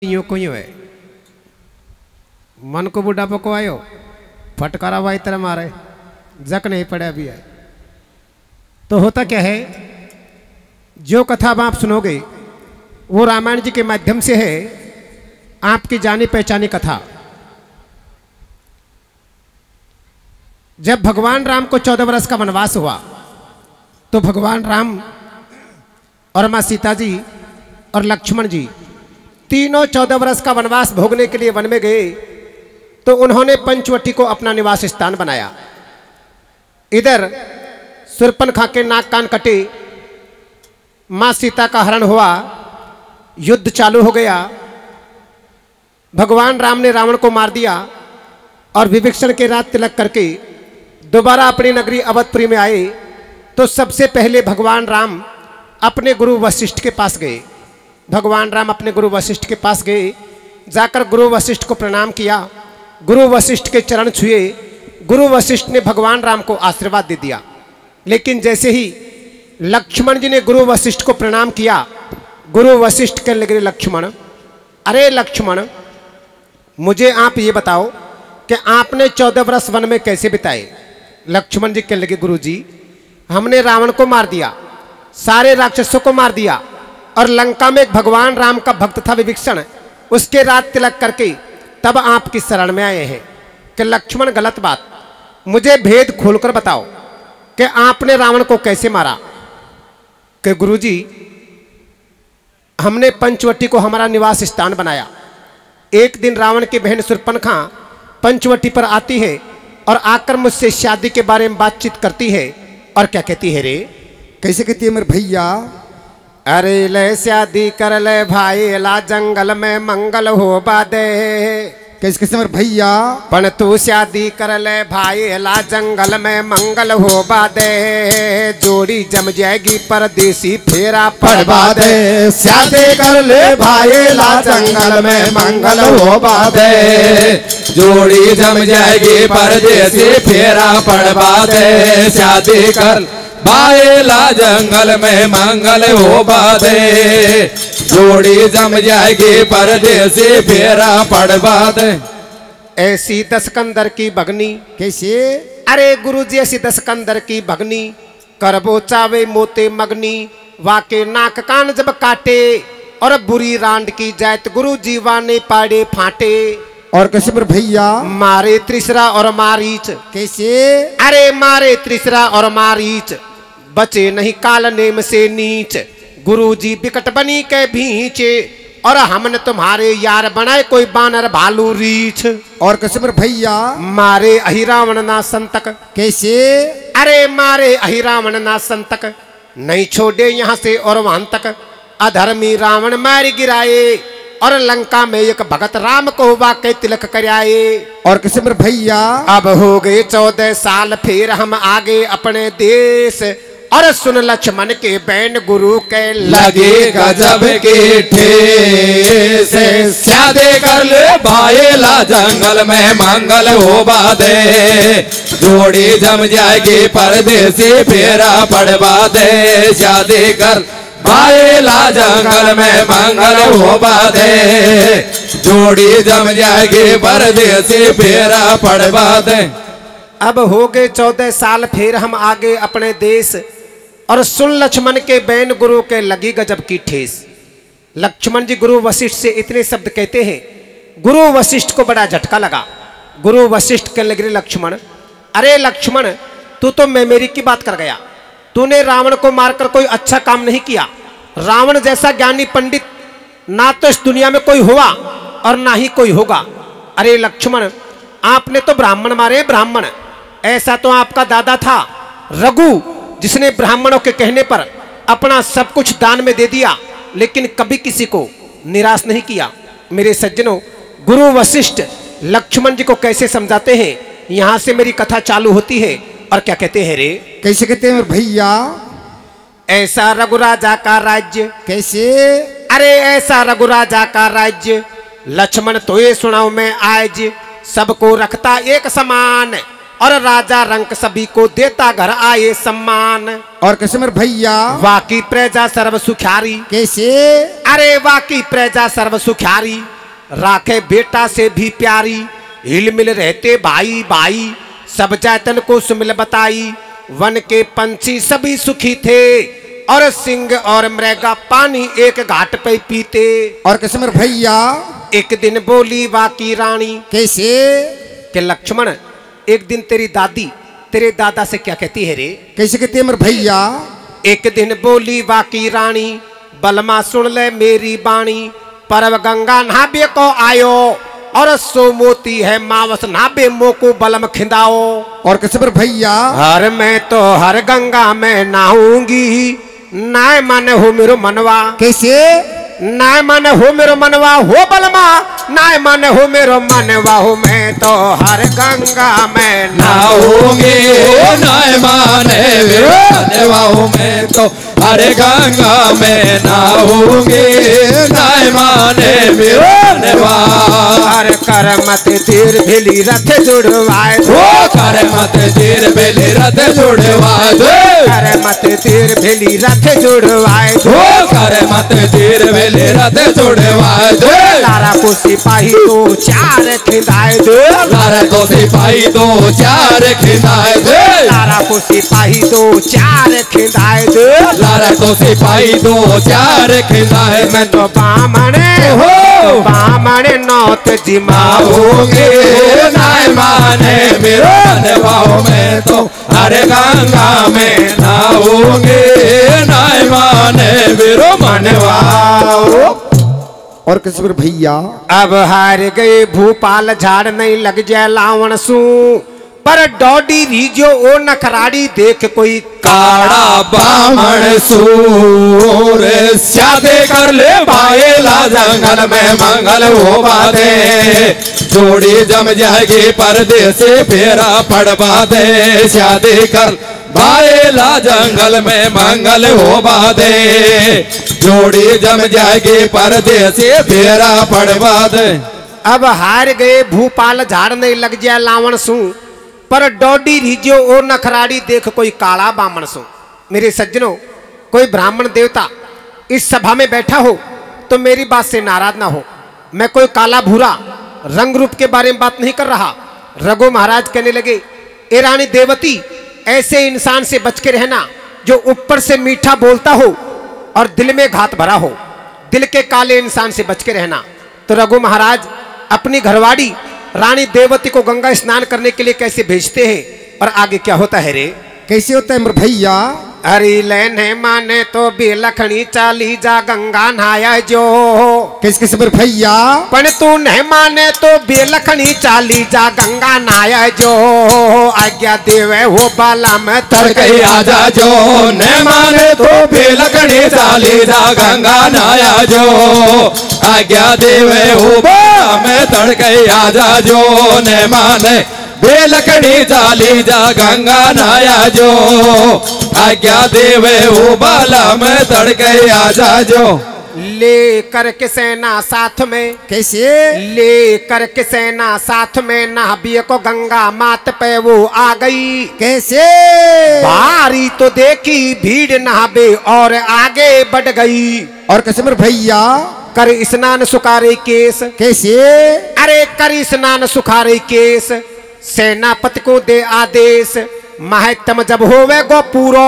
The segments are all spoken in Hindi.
यूं को यूं है मन को बुढ़ापा को आयो फटकारा भाई तरह मारे जक नहीं पड़े अभी है। तो होता क्या है, जो कथा अब आप सुनोगे वो रामायण जी के माध्यम से है, आपकी जानी पहचानी कथा। जब भगवान राम को 14 वर्ष का वनवास हुआ तो भगवान राम और मां सीता जी और लक्ष्मण जी तीनों 14 वर्ष का वनवास भोगने के लिए वन में गए। तो उन्होंने पंचवटी को अपना निवास स्थान बनाया। इधर शूर्पणखा के नाक कान कटे, मां सीता का हरण हुआ, युद्ध चालू हो गया। भगवान राम ने रावण को मार दिया और विभीषण के रात तिलक करके दोबारा अपनी नगरी अवधपुरी में आए। तो सबसे पहले भगवान राम अपने गुरु वशिष्ठ के पास गए। भगवान राम अपने गुरु वशिष्ठ के पास गए, जाकर गुरु वशिष्ठ को प्रणाम किया, गुरु वशिष्ठ के चरण छुए। गुरु वशिष्ठ ने भगवान राम को आशीर्वाद दे दिया। लेकिन जैसे ही लक्ष्मण जी ने गुरु वशिष्ठ को प्रणाम किया, गुरु वशिष्ठ कहने लगे, लक्ष्मण, अरे लक्ष्मण, मुझे आप ये बताओ कि आपने 14 वर्ष वन में कैसे बिताए। लक्ष्मण जी कहने लगे, गुरु जी, हमने रावण को मार दिया, सारे राक्षसों को मार दिया, और लंका में एक भगवान राम का भक्त था विभीषण, उसके रात तिलक करके तब आपकी शरण में आए हैं। कि लक्ष्मण, गलत बात, मुझे भेद खोलकर बताओ कि आपने रावण को कैसे मारा। कि गुरुजी, हमने पंचवटी को हमारा निवास स्थान बनाया। एक दिन रावण की बहन शूर्पणखा पंचवटी पर आती है और आकर मुझसे शादी के बारे में बातचीत करती है। और क्या कहती है रे? कैसे कहती है मेरे भैया? अरे ले शादी कर ले भाई, ला जंगल में मंगल हो बादे। कैसे कैसे मेरे भैया? पण तू शादी कर ले भाई, ला जंगल में मंगल हो बादे। जोड़ी जम जाएगी परदेसी फेरा पड़वा दे। शादी कर ले भाई, ला जंगल में मंगल हो बादे। जोड़ी जम जाएगी परदेसी फेरा पड़वा दे। शादी कर बाएला जंगल में मंगल हो बादे। जोड़ी जम जाएगी परदेसी फेरा पड़वा दे। ऐसी दशकंदर की भगनी। कैसे? अरे गुरुजी, ऐसी दशकंदर की भगनी, करबो चावे मोते मगनी। वाके नाक कान जब काटे, और बुरी रांड की जात गुरु जीवाने पाड़े फाटे। और कैसे मेरे भैया? मारे त्रिसरा और मारीच। कैसे? अरे मारे त्रिसरा और मारीच, बचे नहीं काल नेम से नीच। गुरुजी बिकट बनी के भींचे, और हमने तुम्हारे यार बनाए कोई बानर भालू रीछ। और कैसे मेरे भैया? मारे अहिरावण ना संतक। कैसे? अरे मारे अहिरावण ना संतक, नहीं छोड़े यहाँ से और वहां तक। अधर्मी रावण मार गिराए, और लंका में एक भगत राम को वाकई तिलक कराए। और कैसे मेरे भैया? अब हो गए 14 साल, फिर हम आगे अपने देश। और सुन लक्ष्मण के बैन गुरु के लगे गजब के ठेस। शादी कर ले भाईला जंगल में मंगल हो बादे। जोड़ी जम जाएगी परदेसी फेरा पड़वा दे। शादी कर भाईला जंगल में मंगल हो बादे। जोड़ी जम जाएगी परदेसी फेरा पड़वा दे। अब हो गए 14 साल, फिर हम आगे अपने देश। और सुन लक्ष्मण के बैन गुरु के लगी गजब की ठेस। लक्ष्मण जी गुरु वशिष्ठ से इतने शब्द कहते हैं, गुरु वशिष्ठ को बड़ा झटका लगा। गुरु वशिष्ठ कहने लगे, लक्ष्मण, अरे लक्ष्मण, तू तो मेरी की बात कर गया। तूने रावण को मारकर कोई अच्छा काम नहीं किया। रावण जैसा ज्ञानी पंडित ना तो इस दुनिया में कोई हुआ और ना ही कोई होगा। अरे लक्ष्मण, आपने तो ब्राह्मण मारे, ब्राह्मण। ऐसा तो आपका दादा था रघु, जिसने ब्राह्मणों के कहने पर अपना सब कुछ दान में दे दिया, लेकिन कभी किसी को निराश नहीं किया। मेरे सज्जनों, गुरु वशिष्ठ लक्ष्मण जी को कैसे समझाते हैं, यहां से मेरी कथा चालू होती है। और क्या कहते हैं रे? कैसे कहते हैं भैया? ऐसा रघुराजा का राज्य। कैसे? अरे ऐसा रघुराजा का राज्य, लक्ष्मण तो ये सुनाओ मैं आज। सबको रखता एक समान, और राजा रंक सभी को देता घर आए सम्मान। और किस्मत भैया वाकी प्रजा सर्व सुखारी, कैसे? अरे वाकी प्रजा सर्व सुखारी, राखे बेटा से भी प्यारी, हिल मिल रहते भाई भाई, सब जातन को सुमिल बताई, वन के पंछी सभी सुखी थे, और सिंह और मृगा पानी एक घाट पे पीते। और किस्मत भैया एक दिन बोली वाकी रानी, कैसे? कि लक्ष्मण एक दिन तेरी दादी तेरे दादा से क्या कहती है रे? कैसे कहते हैं भैया? एक दिन बोली वाकी रानी, बलमा सुन ले मेरी बाणी, परव गंगा नहाबे को आयो, और सो मोती है मावस नहाबे मोको बलम खिंदाओ। और किस्मत भैया हर मैं तो हर गंगा में नहाऊंगी, नाय मन हो मेरो मनवा। कैसे? नाय मन हो मेरो मनवा हो बलमा, नाय मन हो मेरो मनवा हो, मैं तो हर गंगा में नहाऊंगी, नाय माने मेरो मनवा हो, मैं तो हर गंगा में नहाऊंगी, नाय माने मेरो मनवा। हर कर मत तीर भेली रथ जुड़वाए दो, कर मत तीर भेली रथ जुड़वाए दो, कर मत तीर भेली रथ जुड़वाए दो, कर मत तीर भेली रथ जुड़वाए दो, लारा को सिपाही दो चार खिंदाए दो, लारा को सिपाही दो चार खिंदाए दो, लारा को सिपाही दो चार खिंदाए दो, लारा को सिपाही दो चार खिंदाए। मैं तो बामणे हो बामणे नौत जिमा होंगे, नाय माने मेरो मनवा हो, मैं तो हर गंगा में नहाऊंगे, नाय माने मेरो मनवा। और किस्मत भैया अब हार गए भूपाल झाड़ नहीं लग जाए लावण सू, पर डॉडी रीजो ओ नखराड़ी देख कोई काड़ा बामण सूर, स्यादे कर ले भाईला जंगल में मंगल हो बादे, जोड़ी जम जाएगी परदेसी फेरा पड़वा दे, स्यादे कर भाईला जंगल में मंगल हो बादे, जोड़ी जम जाएगी परदेसी फेरा पड़वा दे। अब हार गए भूपाल झाड़ नहीं लग जाए लावण सू, पर डॉडी रीजो ओ नखराड़ी देख कोई काला बामण सो। मेरे सज्जनों, कोई ब्राह्मण देवता इस सभा में बैठा हो तो मेरी बात से नाराज ना हो। मैं कोई काला भूरा रंग रूप के बारे में बात नहीं कर रहा। रघु महाराज कहने लगे, ए रानी देवती, ऐसे इंसान से बच के रहना जो ऊपर से मीठा बोलता हो और दिल में घात भरा हो। दिल के काले इंसान से बच के रहना। तो रघु महाराज अपनी घरवाड़ी रानी देवती को गंगा स्नान करने के लिए कैसे भेजते हैं, और आगे क्या होता है रे? कैसे होता है भैया? हरी लेने माने तो बेलखनी चाली जा गंगा नहाया जो, किस किस्मत भैया? पण तू नहीं माने तो बेलखनी चाली जा गंगा नहाया जो, आज्ञा देवे हो बाला में तड़के आजा जो, न माने तो बेलखनी चाली जा गंगा नहाया जो, आज्ञा देवे हो बाला में तड़के आजा जो, न माने बेलखनी चाली जा गंगा नहाया जो, आज्ञा देवे हो बाला में तड़के आजा जो। ले करके सेना साथ में, कैसे? ले करके सेना साथ में नहाबिये को गंगा मात पे वो आ गई। कैसे? भारी तो देखी भीड़ नहाबे और आगे बढ़ गई। और किस्मत भैया कर स्नान सुखारे केस। कैसे? अरे कर स्नान सुखारे केस, सेनापति को दे आदेश, महत्तम जब होवे गो पूरो,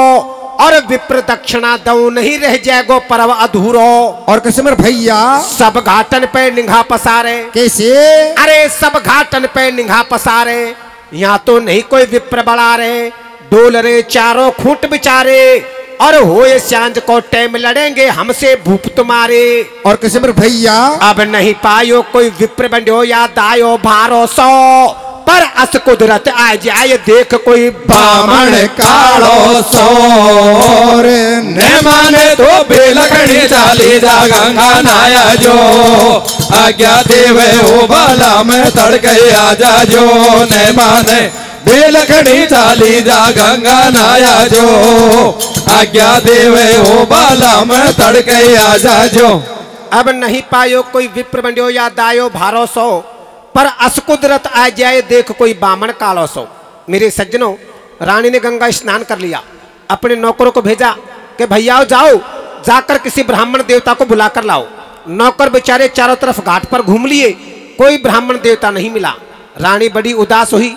और विप्र दक्षिणा दऊ नहीं रह जाएगो पर्व अधूरो। और किस्मत भैया सब घाटन पे निगाह पसारे। कैसे? अरे सब घाटन पे निगाह पसारे, यहाँ तो नहीं कोई विप्र बड़ा रे, डोल रे चारों खूंट बिचारे, और होए सांझ को टाइम लड़ेंगे हमसे भूप तुम्हारे। और किस्मत भैया अब नहीं पायो कोई विप्र बंडो या दायो भारो सो, पर अस कुदरत आ जाए देख कोई बामण कालो सोर, न माने तो बेलखनी चाली जा गंगा नहाया जो, आज्ञा देवे हो बाला में तड़के आजा जो, न माने बेलखनी चाली जा गंगा नहाया जो, आज्ञा देवे हो बाला में तड़के आजा जो। अब नहीं पायो कोई विप्र बंडो या दायो भारो सो, पर असकुदरत आ जाए देख कोई बामण कालो सो। मेरे सज्जनों, रानी ने गंगा स्नान कर लिया, अपने नौकरों को भेजा कि भैया जाओ, जाकर किसी ब्राह्मण देवता को बुलाकर लाओ। नौकर बेचारे चारों तरफ घाट पर घूम लिए, कोई ब्राह्मण देवता नहीं मिला। रानी बड़ी उदास हुई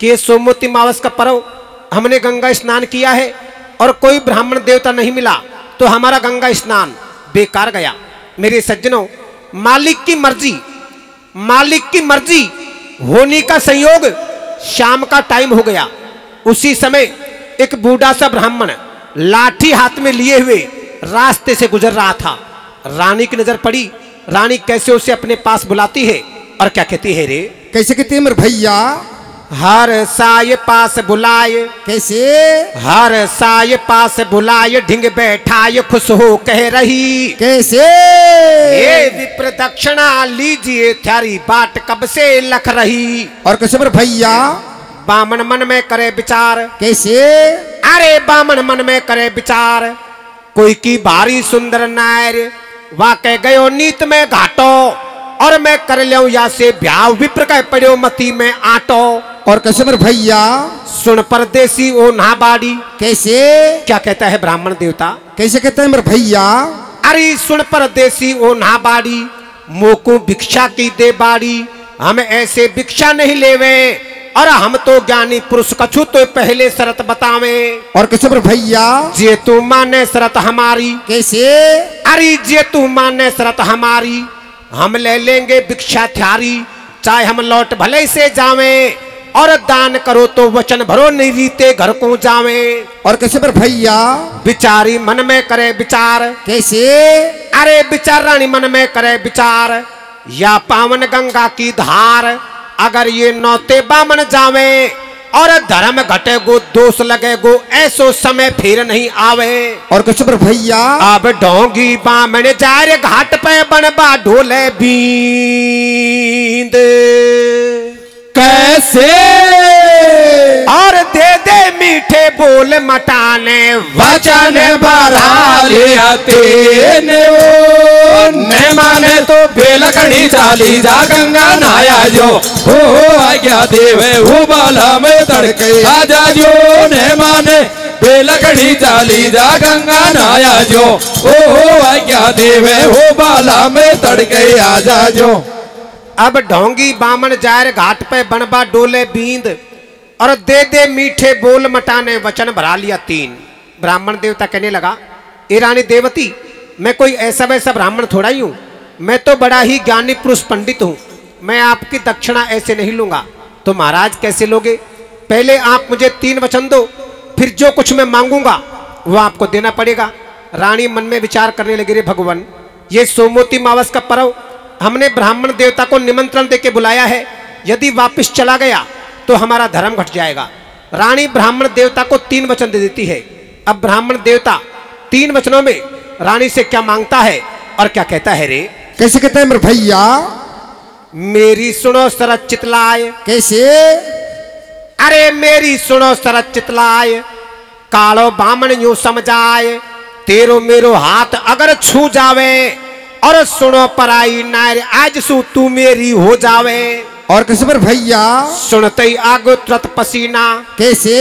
कि ये सोमवती मावस का पर्व, हमने गंगा स्नान किया है और कोई ब्राह्मण देवता नहीं मिला, तो हमारा गंगा स्नान बेकार गया। मेरे सज्जनों, मालिक की मर्जी होने का संयोग, शाम का टाइम हो गया। उसी समय एक बूढ़ा सा ब्राह्मण लाठी हाथ में लिए हुए रास्ते से गुजर रहा था। रानी की नजर पड़ी। रानी कैसे उसे अपने पास बुलाती है और क्या कहती है रे? कैसे कहती है मेरे भैया? हर साय पास बुलाए। कैसे? हर साय पास बुलाए, ढिंग बैठाए, खुश हो कह रही। कैसे? ये विप्र दक्षिणा लीजिए, थारी बाट कब से लख रही। और कैसे मेरे भैया? बामन मन में करे विचार। कैसे? अरे बामन मन में करे विचार, कोई की भारी सुंदर नायर, वहां कह गयो नीत में घाटो, और मैं कर लियो या से ब्याह, विप्र कह पड़ो मती में आटो। और कैसे मेरे भैया? सुन परदेसी ओ नाबाड़ी। कैसे? क्या कहता है ब्राह्मण देवता? कैसे कहता है मेरे भैया? अरे सुन परदेसी ओ नाबाड़ी, मोको भिक्षा की दे बाड़ी, हम ऐसे भिक्षा नहीं लेवे, और हम तो ज्ञानी पुरुष कछु तो पहले शरत बतावे। और कैसे मेरे भैया? जे तू माने शरत हमारी। कैसे? अरे जे तू माने शरत हमारी, हम ले लेंगे भिक्षा थारी, चाहे हम लौट भले से जावे, और दान करो तो वचन भरो, नहीं रीते घर को जावे। और कैसे मेरे भैया? बिचारी मन में करे विचार। कैसे? अरे बिचार रानी मन में करे विचार, या पावन गंगा की धार, अगर ये नौते बामन जावे, और धर्म घटे गो दोष लगे गो, ऐसो समय फिर नहीं आवे। और कैसे मेरे भैया? अब ढोंगी बामन जा रे घाट पे, बनबा ढोले बींद। कैसे? और दे दे मीठे बोल मटाने, वचन भरा लिया तेने, वो न माने तो बेलकड़ी चाली जा, गंगा नहाया जो हो आज्ञा देवे, वो बाला में तड़के आजा जो, न माने बेलकड़ी चाली जा, गंगा नहाया जो, ओ आज्ञा देवे, वो बाला में तड़के आजा जो। अब ढोंगी बामन जाए घाट पे, बनबा डोले बींद, और दे दे मीठे बोल मटाने, वचन भरा लिया तीन। ब्राह्मण देवता कहने लगा, ए रानी देवती, मैं कोई ऐसा वैसा ब्राह्मण थोड़ा ही हूँ, मैं तो बड़ा ही ज्ञानी पुरुष पंडित हूँ, मैं आपकी दक्षिणा ऐसे नहीं लूंगा। तो महाराज कैसे लोगे? पहले आप मुझे 3 वचन दो, फिर जो कुछ मैं मांगूंगा वो आपको देना पड़ेगा। रानी मन में विचार करने लगी, रे भगवान, ये सोमवती मावस का पर्व हमने ब्राह्मण देवता को निमंत्रण देके बुलाया है, यदि वापस चला गया तो हमारा धर्म घट जाएगा। रानी ब्राह्मण देवता को 3 वचन दे देती है। अब ब्राह्मण देवता 3 वचनों में रानी से क्या मांगता है और क्या कहता है रे? कैसे कहता है मेरे भैया? मेरी सुनो शरत चितलाय। कैसे? अरे मेरी सुनो शरत चितलाय, कालो बामन यूं समझाए, तेरो मेरो हाथ अगर छू जावे, और सुनो पराई नार आज सु तू मेरी हो जावे। और कैसे मेरे भैया? सुनते ही आगो तुरंत पसीना। कैसे?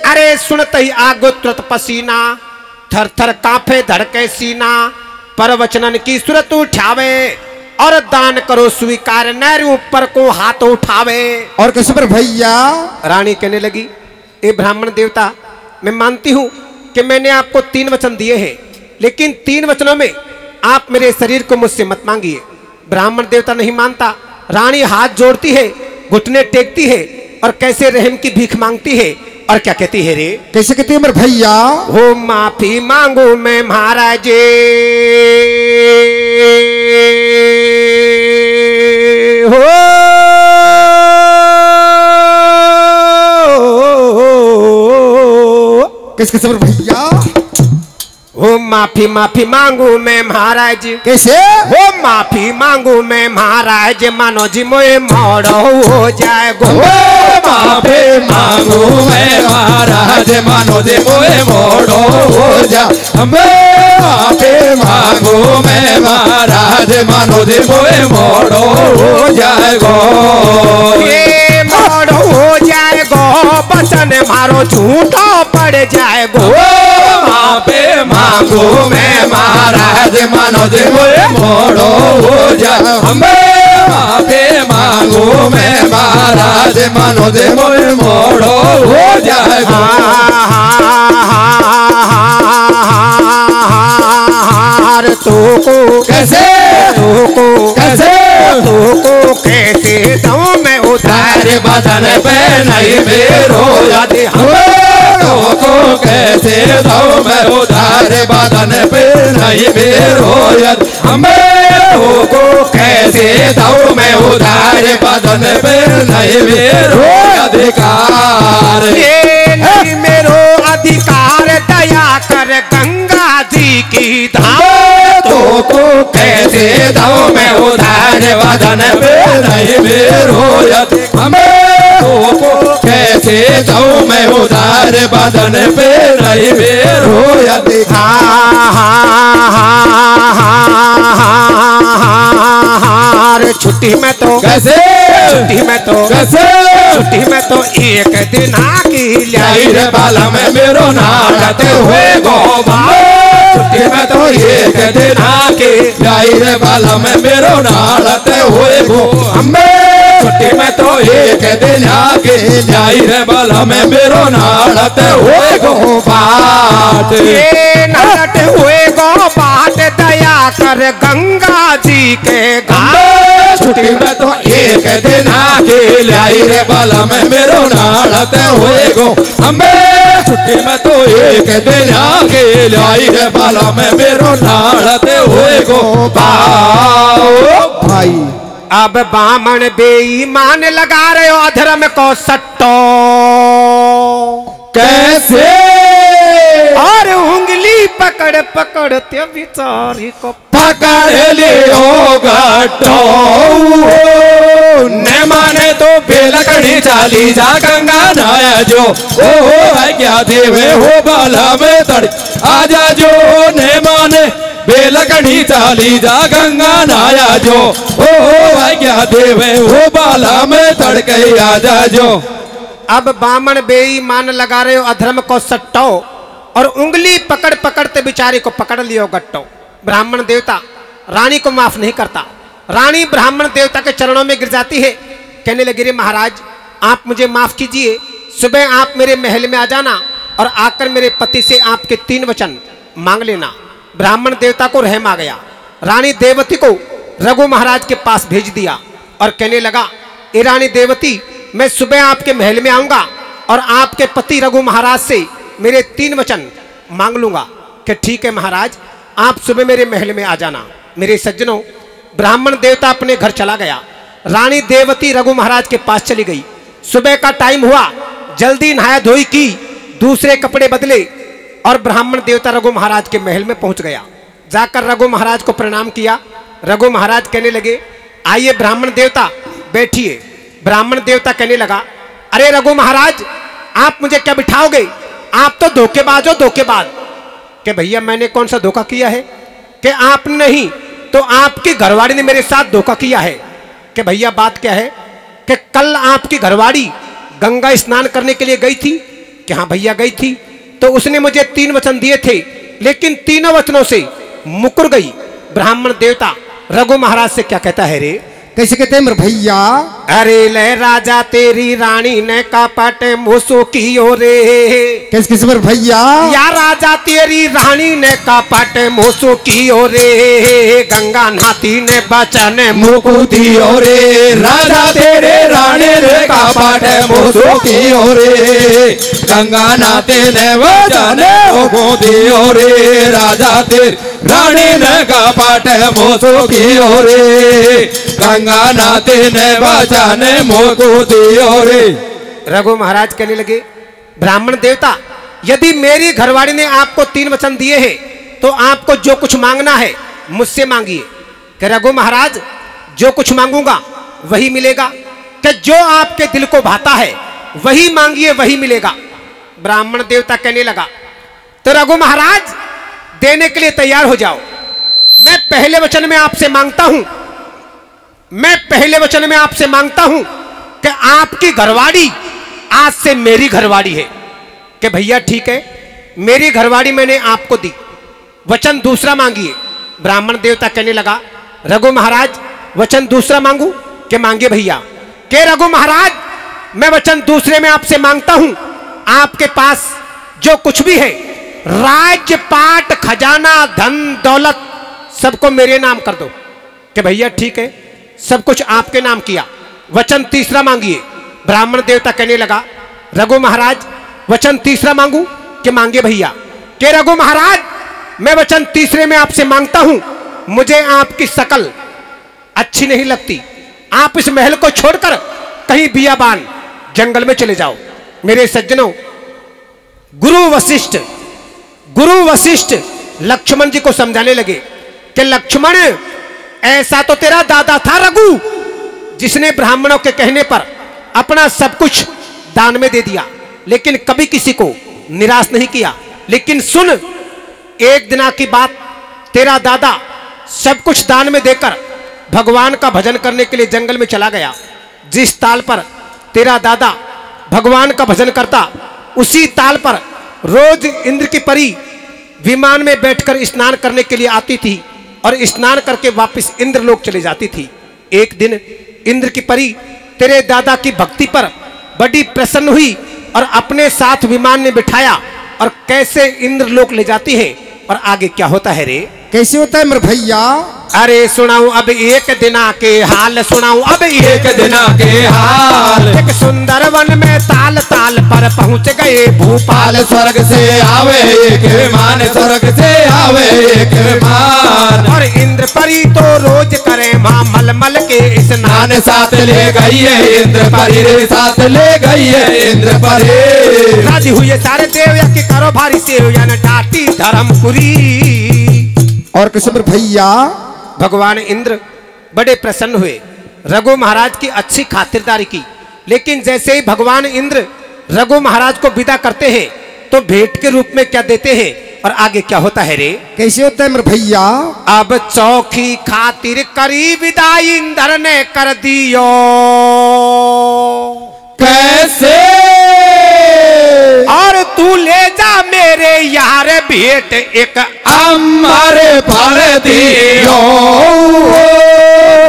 अरे सुनते ही आगो तुरंत पसीना, थर थर कांपे धड़के सीना, पर वचनन की सूरत उठावे, और दान करो स्वीकार, नैर ऊपर को हाथ उठावे। और कैसे मेरे भैया? रानी कहने लगी, ए ब्राह्मण देवता, मैं मानती हूँ कि मैंने आपको 3 वचन दिए हैं, लेकिन 3 वचनों में आप मेरे शरीर को मुझसे मत मांगिए। ब्राह्मण देवता नहीं मानता। रानी हाथ जोड़ती है, घुटने टेकती है, और कैसे रहम की भीख मांगती है, और क्या कहती है रे? कैसे कहती है मेरे भैया? हो माफी मांगू मैं महाराज, हो किस किस मेरे भैया? हो माफी माफी मांगू मैं महाराज। कैसे? हो माफी मांगू मैं महाराज, मानो जी मोए मोड़ो हो जाए गो। माफी मांगू मैं महाराज, मानो जी मोए मोड़ो हो जा। माफी मांगू मैं महाराज, मानो जी मोए मोड़ो हो जाए गो। ये मोड़ो हो जाए गो, रे मारो झूठो पड़ जाए गो। मापे मांगो मैं महाराज मनोज मोए मोड़ो हो जाए। मापे मांगो मैं महाराज मनोज मोए मोड़ो हो जाए। तो को कैसे दो मैं उधार बदन पे नहीं मेरो यदि को कैसे दो मैं उधार बदन पे नहीं मेरो यदि को कैसे दो मैं उधार बदन पे नहीं मेरो अधिकार। ये नहीं मेरो अधिकार दया कर गंगा जी की धार। को कैसे दो मैं उधार बदन पे नहीं मेरो यदि को कैसे दो मैं उधार बदन पे नहीं मेरो अधिकार। छुट्टी में तो कैसे छुट्टी में तो कैसे छुट्टी में तो एक दिन की रे बाला में मेरो नाचते हुए गोबा। छुट्टी में तो एक दिन आके रे बाला में मेरो नाचते हुए गो। छुट्टी में तो एक दिन आके रे बाला में मेरो नाचते हुए गो बाट। ये नाचते हुए गो बाट दया कर गंगा जी के घाट। छुट्टी में तो एक दिन आके रे बाला में मेरो नाचते हुए गो। छुट्टी में तो एक दिन आके रे बाला में मेरो नाचते हुए गो भाई। अब बामन बेईमान लगा रहे हो अधर्म को सट्टो। कैसे और उंगली पकड़ पकड़ते बिचारी को पकड़ लियो गट्टो। न माने तो बेलकड़ी चाली जा गंगा नाया जो। ओ क्या देवे हो बाला में तड़ आजा जो। न माने बेलकड़ी चाली जा गंगा नाया जो। ओ क्या देवे हो बाला में तड़के आजा जो। अब बामन बेईमान लगा रहे हो अधर्म को सट्टो और उंगली पकड़ पकड़ते बिचारी को पकड़ लियो गट्टो। ब्राह्मण देवता रानी को माफ नहीं करता। रानी ब्राह्मण देवता के चरणों में गिर जाती है, कहने लगी रे महाराज आप मुझे माफ कीजिए। सुबह आप मेरे महल में आ जाना और आकर मेरे पति से आपके 3 वचन मांग लेना। ब्राह्मण देवता को रहम आ गया। रानी देवती को रघु महाराज के पास भेज दिया और कहने लगा ए रानी देवती मैं सुबह आपके महल में आऊंगा और आपके पति रघु महाराज से मेरे 3 वचन मांग लूंगा। कि ठीक है महाराज आप सुबह मेरे महल में आ जाना। मेरे सज्जनों ब्राह्मण देवता अपने घर चला गया। रानी देवती रघु महाराज के पास चली गई। सुबह का टाइम हुआ, जल्दी नहाया धोई की, दूसरे कपड़े बदले और ब्राह्मण देवता रघु महाराज के महल में पहुंच गया। जाकर रघु महाराज को प्रणाम किया। रघु महाराज कहने लगे आइए ब्राह्मण देवता बैठिए। ब्राह्मण देवता कहने लगा अरे रघु महाराज आप मुझे क्या बिठाओगे, आप तो धोखेबाज हो धोखेबाज। कि भैया मैंने कौन सा धोखा किया है? कि आप नहीं तो आपकी घरवाड़ी ने मेरे साथ धोखा किया है। कि भैया बात क्या है? कि कल आपकी घरवाड़ी गंगा स्नान करने के लिए गई थी। कि हाँ भैया गई थी, तो उसने मुझे 3 वचन दिए थे लेकिन तीनों वचनों से मुकर गई। ब्राह्मण देवता रघु महाराज से क्या कहता है रे? कैसे कहते हैं मेरे भैया? अरे ले राजा तेरी रानी ने कपट मुसो कियो रे। कैसे कैसे मेरे भैया? या राजा तेरी रानी ने कपट मुसो कियो रे। गंगा नाती ने बचन मुकु दियो रे। राजा तेरे रानी ने कपट मुसो कियो रे। गंगा नाते ने बचन मुकु दियो रे। राजा तेरी रानी ने कपट मुसो कियो रे। गंगा नाते ने बचाने मोको दियो रे। रघु महाराज कहने लगे ब्राह्मण देवता यदि मेरी घरवाड़ी ने आपको 3 वचन दिए हैं तो आपको जो कुछ मांगना है मुझसे मांगिए। कि रघु महाराज जो कुछ मांगूंगा वही मिलेगा। कि जो आपके दिल को भाता है वही मांगिए वही मिलेगा। ब्राह्मण देवता कहने लगा तो रघु महाराज देने के लिए तैयार हो जाओ। मैं पहले वचन में आपसे मांगता हूं, मैं पहले वचन में आपसे मांगता हूं कि आपकी घरवाड़ी आज से मेरी घरवाड़ी है। कि भैया ठीक है, मेरी घरवाड़ी मैंने आपको दी, वचन दूसरा मांगिए। ब्राह्मण देवता कहने लगा, रघु महाराज वचन दूसरा मांगू? कि मांगे भैया। के रघु महाराज मैं वचन दूसरे में आपसे मांगता हूं, आपके पास जो कुछ भी है, राज्य पाट खजाना धन दौलत सबको मेरे नाम कर दो। कि भैया ठीक है, सब कुछ आपके नाम किया, वचन तीसरा मांगिए। ब्राह्मण देवता कहने लगा, रघु महाराज वचन तीसरा मांगू? कि मांगे भैया। के रघु महाराज मैं वचन तीसरे में आपसे मांगता हूं, मुझे आपकी शकल अच्छी नहीं लगती, आप इस महल को छोड़कर कहीं बियाबान जंगल में चले जाओ। मेरे सज्जनों, गुरु वशिष्ठ लक्ष्मण जी को समझाने लगे कि लक्ष्मण, ऐसा तो तेरा दादा था रघु, जिसने ब्राह्मणों के कहने पर अपना सब कुछ दान में दे दिया, लेकिन कभी किसी को निराश नहीं किया। लेकिन सुन, एक दिन की बात, तेरा दादा सब कुछ दान में देकर भगवान का भजन करने के लिए जंगल में चला गया। जिस ताल पर तेरा दादा भगवान का भजन करता, उसी ताल पर रोज इंद्र की परी विमान में बैठकर स्नान करने के लिए आती थी और स्नान करके वापस इंद्रलोक चली जाती थी। एक दिन इंद्र की परी तेरे दादा की भक्ति पर बड़ी प्रसन्न हुई और अपने साथ विमान में बिठाया और कैसे इंद्रलोक ले जाती है। और आगे क्या होता है रे? कैसे होता है मेरे भैया? अरे सुनाऊं अब एक दिना के हाल, सुनाऊं अब एक दिना के हाल। एक सुंदर वन में ताल ताल पर पहुंच गए भूपाल। स्वर्ग से आवे एक विमान, स्वर्ग से आवे एक विमान। और इंद्र परी तो रोज करे मां मलमल के स्नान। साथ ले गई है इंद्र परी रे, साथ ले गई है इंद्र परी। राजी हुए सारे देवया की करो भारी सेव, या न डाटी धर्मपुरी। और किसी पर भैया भगवान इंद्र बड़े प्रसन्न हुए, रघु महाराज की अच्छी खातिरदारी की। लेकिन जैसे ही भगवान इंद्र रघु महाराज को विदा करते हैं तो भेंट के रूप में क्या देते हैं? और आगे क्या होता है रे? कैसे होता है मेरे भैया? अब चौखी खातिर करी विदा इंद्र ने कर दियो। कैसे? और तू ले जा मेरे यार भेंट एक अमर फल दियो।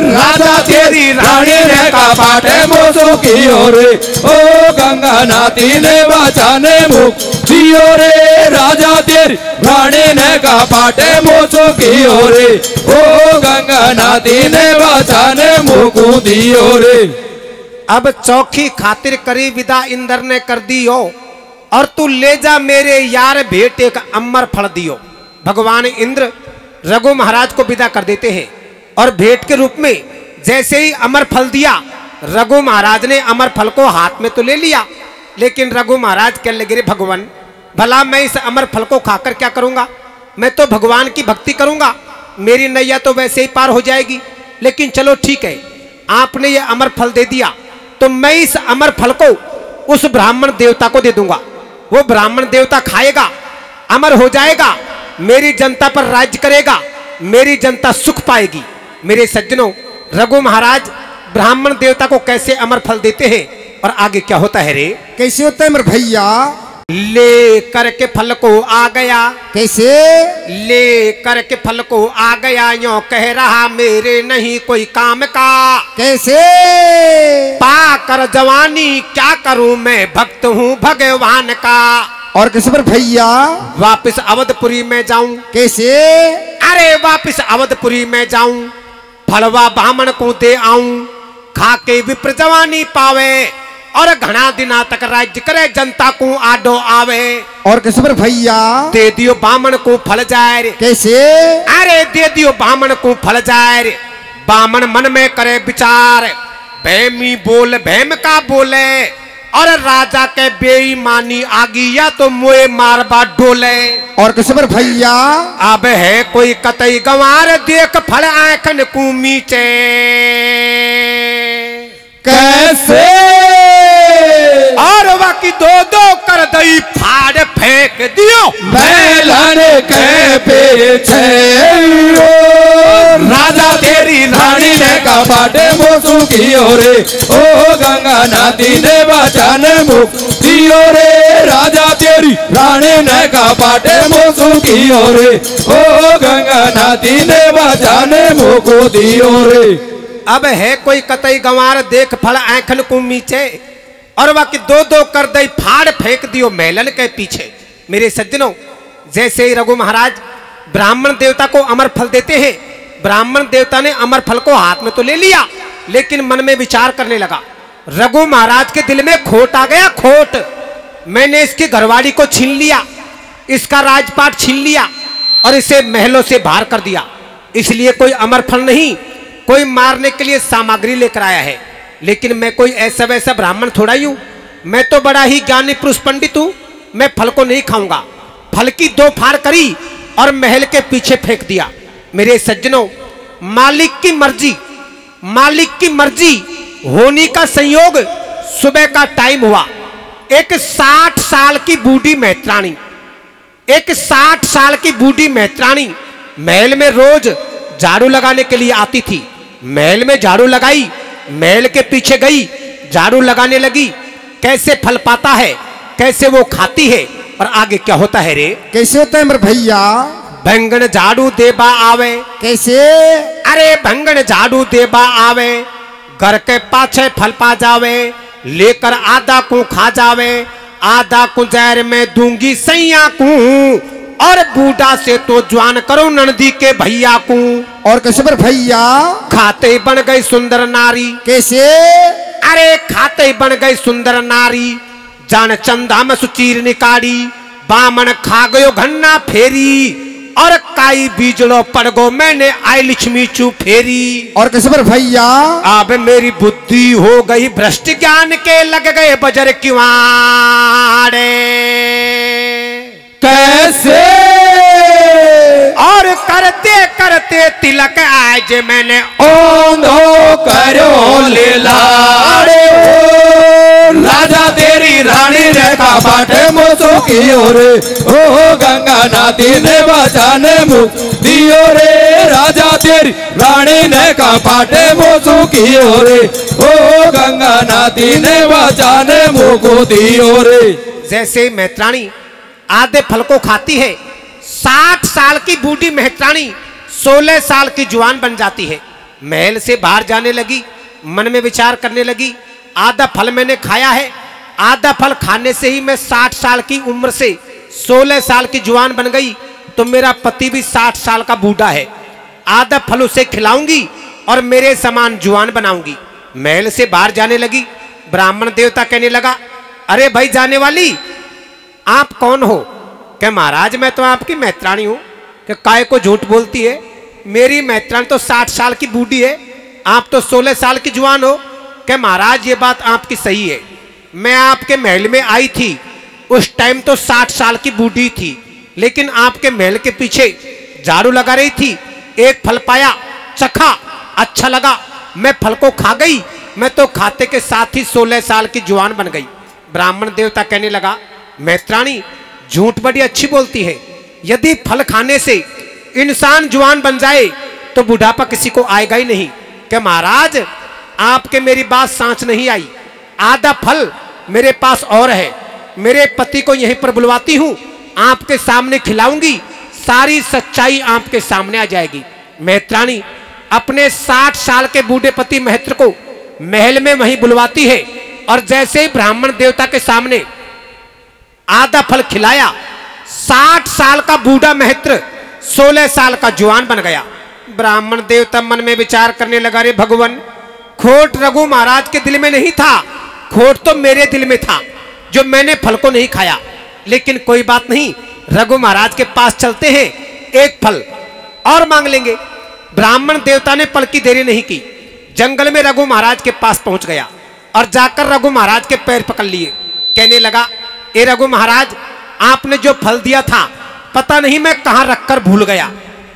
राजा तेरी रानी ने कपाट मोसो कियो रे, ओ गंगा नाती ने बचाने मुख दियो रे। राजा तेरी रानी ने कपाट मोसो कियो रे, ओ गंगा नाती ने बचाने मुख दियो रे। अब चौखी खातिर करी विदा इंद्र ने कर दियो, और तू ले जा मेरे यार भेंट एक अमर फल दियो। भगवान इंद्र रघु महाराज को विदा कर देते हैं और भेंट के रूप में जैसे ही अमर फल दिया, रघु महाराज ने अमर फल को हाथ में तो ले लिया, लेकिन रघु महाराज कहने लगे, रे भगवान, भला मैं इस अमर फल को खाकर क्या करूंगा? मैं तो भगवान की भक्ति करूंगा, मेरी नैया तो वैसे ही पार हो जाएगी। लेकिन चलो ठीक है, आपने ये अमर फल दे दिया तो मैं इस अमर फल को उस ब्राह्मण देवता को दे दूंगा। वो ब्राह्मण देवता खाएगा, अमर हो जाएगा, मेरी जनता पर राज्य करेगा, मेरी जनता सुख पाएगी। मेरे सज्जनों, रघु महाराज ब्राह्मण देवता को कैसे अमर फल देते हैं और आगे क्या होता है रे? कैसे होता है मेरे भैया? ले करके फल को आ गया। कैसे? ले करके फल को आ गया, यो कह रहा मेरे नहीं कोई काम का। कैसे? पाकर जवानी क्या करूं मैं, भक्त हूँ भगवान का। और किसी पर भैया? वापिस अवधपुरी में जाऊं। कैसे? अरे वापिस अवधपुरी में जाऊं, फलवा ब्राह्मण को दे आऊं, खा के विप्र जवानी पावे, और घना दिना तक राज्य करे, जनता को आडो आवे। और किसी पर भैया? दे दियो ब्राह्मण को फल जाए रे। कैसे? अरे दे दियो ब्राह्मण को फल जाए रे। ब्राह्मण मन में करे विचार, भैमी बोल भैम का बोले, और राजा के बेईमानी आगी या तो मुए मारबा डोले। और किसी पर भैया? अब है कोई कतई गंवार, देख फल आंखन को मीचे। कैसे? और बाकी दो दो कर दई फाड़ फेंक दियो बैलन के पीछे। राजा तेरी रानी रानी ने कपाटे मोसू कियो रे, ओ गंगा नदी ने बचाने मुख दियो रे, राजा तेरी रानी ने कपाटे मोसू कियो रे, ओ गंगा नदी ने बचाने मुख दियो रे। अब है कोई कतई गंवार देख फल आंखन को मीचे, और वह दो दो कर दई फाड़ फेंक दियो मेलन के पीछे। मेरे सज्जनों, जैसे ही रघु महाराज ब्राह्मण देवता को अमर फल देते हैं, ब्राह्मण देवता ने अमर फल को हाथ में तो ले लिया, लेकिन मन में विचार करने लगा। रघु महाराज के दिल में खोट आ गया, खोट। मैंने इसकी घरवाड़ी को छीन लिया, इसका राजपाट छीन लिया और इसे महलों से बाहर कर दिया, इसलिए कोई अमर फल नहीं, कोई मारने के लिए सामग्री लेकर आया है। लेकिन मैं कोई ऐसा वैसा ब्राह्मण थोड़ा ही हूं, मैं तो बड़ा ही ज्ञानी पुरुष पंडित हूं, मैं फल को नहीं खाऊंगा। फल की दो फाड़ करी और महल के पीछे फेंक दिया। मेरे सज्जनों, मालिक की मर्जी, मालिक की मर्जी होने का संयोग। सुबह का टाइम हुआ, एक 60 साल की बूढ़ी मैत्राणी, एक 60 साल की बूढ़ी मैत्राणी महल में रोज झाड़ू लगाने के लिए आती थी। महल में झाड़ू लगाई, महल के पीछे गई, झाड़ू लगाने लगी। कैसे फल पाता है, कैसे वो खाती है और आगे क्या होता है रे? कैसे होता है मेरे भैया? भंगन झाड़ू देबा आवे। कैसे? अरे भंगन झाड़ू देबा आवे, घर के पाछे फल पा जावे, लेकर आधा को खा जावे, आधा को जहर में दूंगी सैया को, और बूढ़ा से तो जवान करो नंदी के भैया को। और कैसे मेरे भैया? खाते बन गई सुंदर नारी। कैसे? अरे खाते बन गई सुंदर नारी, जान चंदा में सुचीर निकाड़ी, बामन खा गयो घन्ना फेरी, और काई बीजलो पड़ गो मैंने आई लक्ष्मी चू फेरी। और कैसे मेरे भैया? अब मेरी बुद्धि हो गई भ्रष्ट, ज्ञान के लग गए बजर किवाड़े। कैसे? और करते करते तिलक आज मैंने ओंधो करो लीलाड़े, राजा तेरी रानी ने कपाटे मोसू कियो रे, ओ गंगा नदी ने बचाने मुख दियो रे, राजा तेरी रानी ने कपाटे मोसू कियो रे, ओ गंगा नदी ने बचाने मुख दियो रे। जैसे मैत्राणी आधे फल को खाती है, 60 साल की बूढ़ी मैत्राणी 16 साल की जवान बन जाती है। महल से बाहर जाने लगी, मन में विचार करने लगी, आधा फल मैंने खाया है, आधा फल खाने से ही मैं 60 साल की उम्र से 16 साल की जवान बन गई, तो मेरा पति भी 60 साल का बूढ़ा है। आधा फल उसे खिलाऊंगी और मेरे समान जवान बनाऊंगी। महल से बाहर जाने लगी। ब्राह्मण देवता कहने लगा, अरे भाई जाने वाली, आप कौन हो? क्या महाराज मैं तो आपकी मैत्राणी हूं। कि काय को झूठ बोलती है, मेरी मैत्राणी तो 60 साल की बूढ़ी है, आप तो 16 साल की जवान हो। क्या महाराज ये बात आपकी सही है, मैं आपके महल में आई थी, उस टाइम तो 60 साल की बूढ़ी थी, लेकिन आपके महल के पीछे झाड़ू लगा रही थी, एक फल पाया, चखा, अच्छा लगा, मैं फल को खा गई, मैं तो खाते के साथ ही 16 साल की जवान बन गई। ब्राह्मण देवता कहने लगा, मैत्राणी झूठ बड़ी अच्छी बोलती है, यदि फल खाने से इंसान जवान बन जाए तो बुढ़ापा किसी को आएगा ही नहीं। क्या महाराज आपके मेरी बात सांच नहीं आई, आधा फल मेरे पास और है, मेरे पति को यहीं पर बुलवाती हूं, आपके सामने खिलाऊंगी, सारी सच्चाई आपके सामने आ जाएगी। मैत्राणी अपने 60 साल के बूढ़े पति महत्र को महल में वहीं बुलवाती है, और जैसे ही ब्राह्मण देवता के सामने आधा फल खिलाया, 60 साल का बूढ़ा महत्र 16 साल का जवान बन गया। ब्राह्मण देवता मन में विचार करने लगा, रे भगवान, खोट रघु महाराज के दिल में नहीं था, खोट तो मेरे दिल में था जो मैंने फल को नहीं खाया। लेकिन कोई बात नहीं, रघु महाराज के पास चलते हैं, एक फल और मांग लेंगे। ब्राह्मण देवता ने पल की देरी नहीं की, जंगल में रघु महाराज के पास पहुंच गया और जाकर रघु महाराज के पैर पकड़ लिए। कहने लगा, ए रघु महाराज, आपने जो फल दिया था पता नहीं मैं कहां रखकर भूल गया,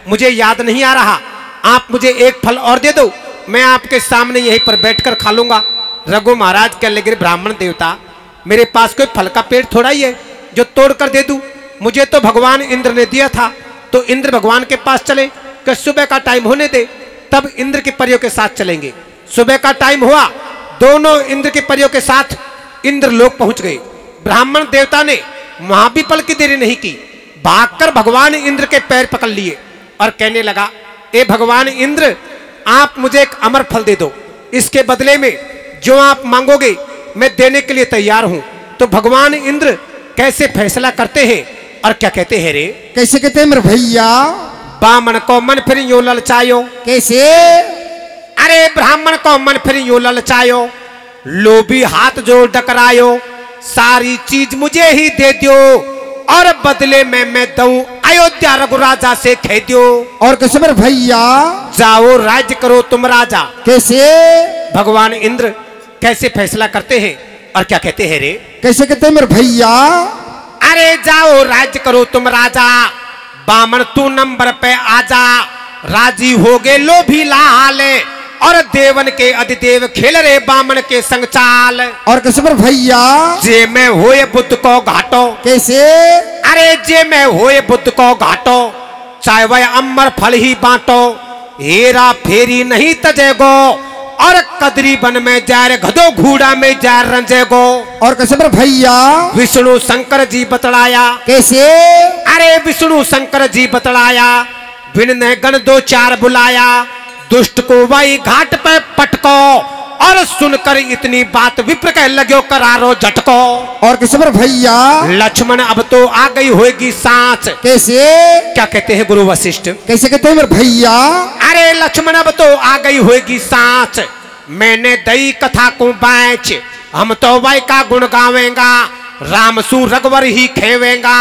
मुझे याद नहीं आ रहा, आप मुझे एक फल और दे दो, मैं आपके सामने यहीं पर बैठकर खा लूंगा। रघु महाराज कहने लगे, ब्राह्मण देवता, मेरे पास कोई फल का पेड़ थोड़ा ही है जो तोड़ कर दे दूं, मुझे तो भगवान इंद्र ने दिया था, तो इंद्र भगवान के पास चले कि सुबह का टाइम होने दे, तब इंद्र के परियों के साथ चलेंगे। सुबह का टाइम हुआ, दोनों इंद्र के परियों के साथ इंद्र लोक पहुंच गए। ब्राह्मण देवता ने वहां भी पल की देरी नहीं की, भागकर भगवान इंद्र के पैर पकड़ लिए और कहने लगा, ए भगवान इंद्र, आप मुझे एक अमर फल दे दो, इसके बदले में जो आप मांगोगे मैं देने के लिए तैयार हूं। तो भगवान इंद्र कैसे फैसला करते हैं और क्या कहते हैं रे? कैसे कहते हैं मेरे भैया? बामन को मन फिर यूं ललचायो। कैसे? अरे ब्राह्मण को मन फिर यूं ललचायो, लोभी हाथ जोड़ डकरायो, सारी चीज मुझे ही दे दो और बदले में मैं दूं अयोध्या रघुराजा से कह दो। और कैसे मेरे भैया? जाओ राज्य करो तुम राजा। कैसे? भगवान इंद्र कैसे फैसला करते हैं और क्या कहते हैं रे? कैसे कहते हैं मेरे भैया? अरे जाओ राज्य करो तुम राजा, बामन तू नंबर पे आजा, राजी हो गए लोभी लाल और देवन के अधिदेव खेल रे बामन के संग चाल। और कैसे मेरे भैया? जे में होए बुद्ध को घाटो। कैसे? अरे जे में होए बुद्ध को घाटो, चाहे वह अमर फल ही बांटो, हेरा फेरी नहीं तजेगो और कदरी बन में जार गधो घूड़ा में जार रंजेगो। और कैसे मेरे भैया? विष्णु शंकर जी बतलाया। कैसे? अरे विष्णु शंकर जी बतलाया, बिन ने गण दो चार बुलाया, दुष्ट को वही घाट पे पटको और सुनकर इतनी बात विप्र कह लग्यो करारो झटको। और कैसे मेरे भैया? लक्ष्मण अब तो आ गई होगी सांस। कैसे? क्या कहते हैं गुरु वशिष्ठ? कैसे कहते हैं मेरे भैया? अरे लक्ष्मण अब तो आ गई होगी सांस, मैंने दई कथा को बैच, हम तो वही का गुण गावेंगा, राम सु रघुवर ही खेवेंगा,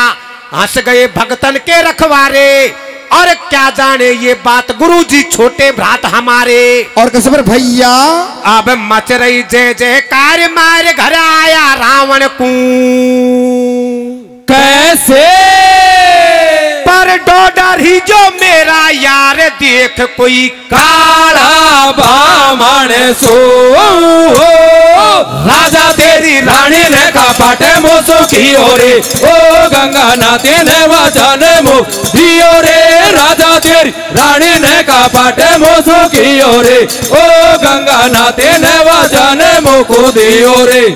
हंस गए भगतन के रखवारे और क्या जाने ये बात गुरु जी छोटे भ्रात हमारे। और कैसे मेरे भैया? अब मच रही जय जयकार, मारे घर आया रावण को। कैसे? पर डोडर ही जो मेरा यार, देख कोई काला बामण सो, राजा तेरी रानी ने कपाटे मोसो की ओरे, ओ गंगा नाते ने वचन मो दियो रे, राजा तेरी रानी ने कपाटे मोसो की ओरे, ओ गंगा नाते ने वचन मो को दियो रे।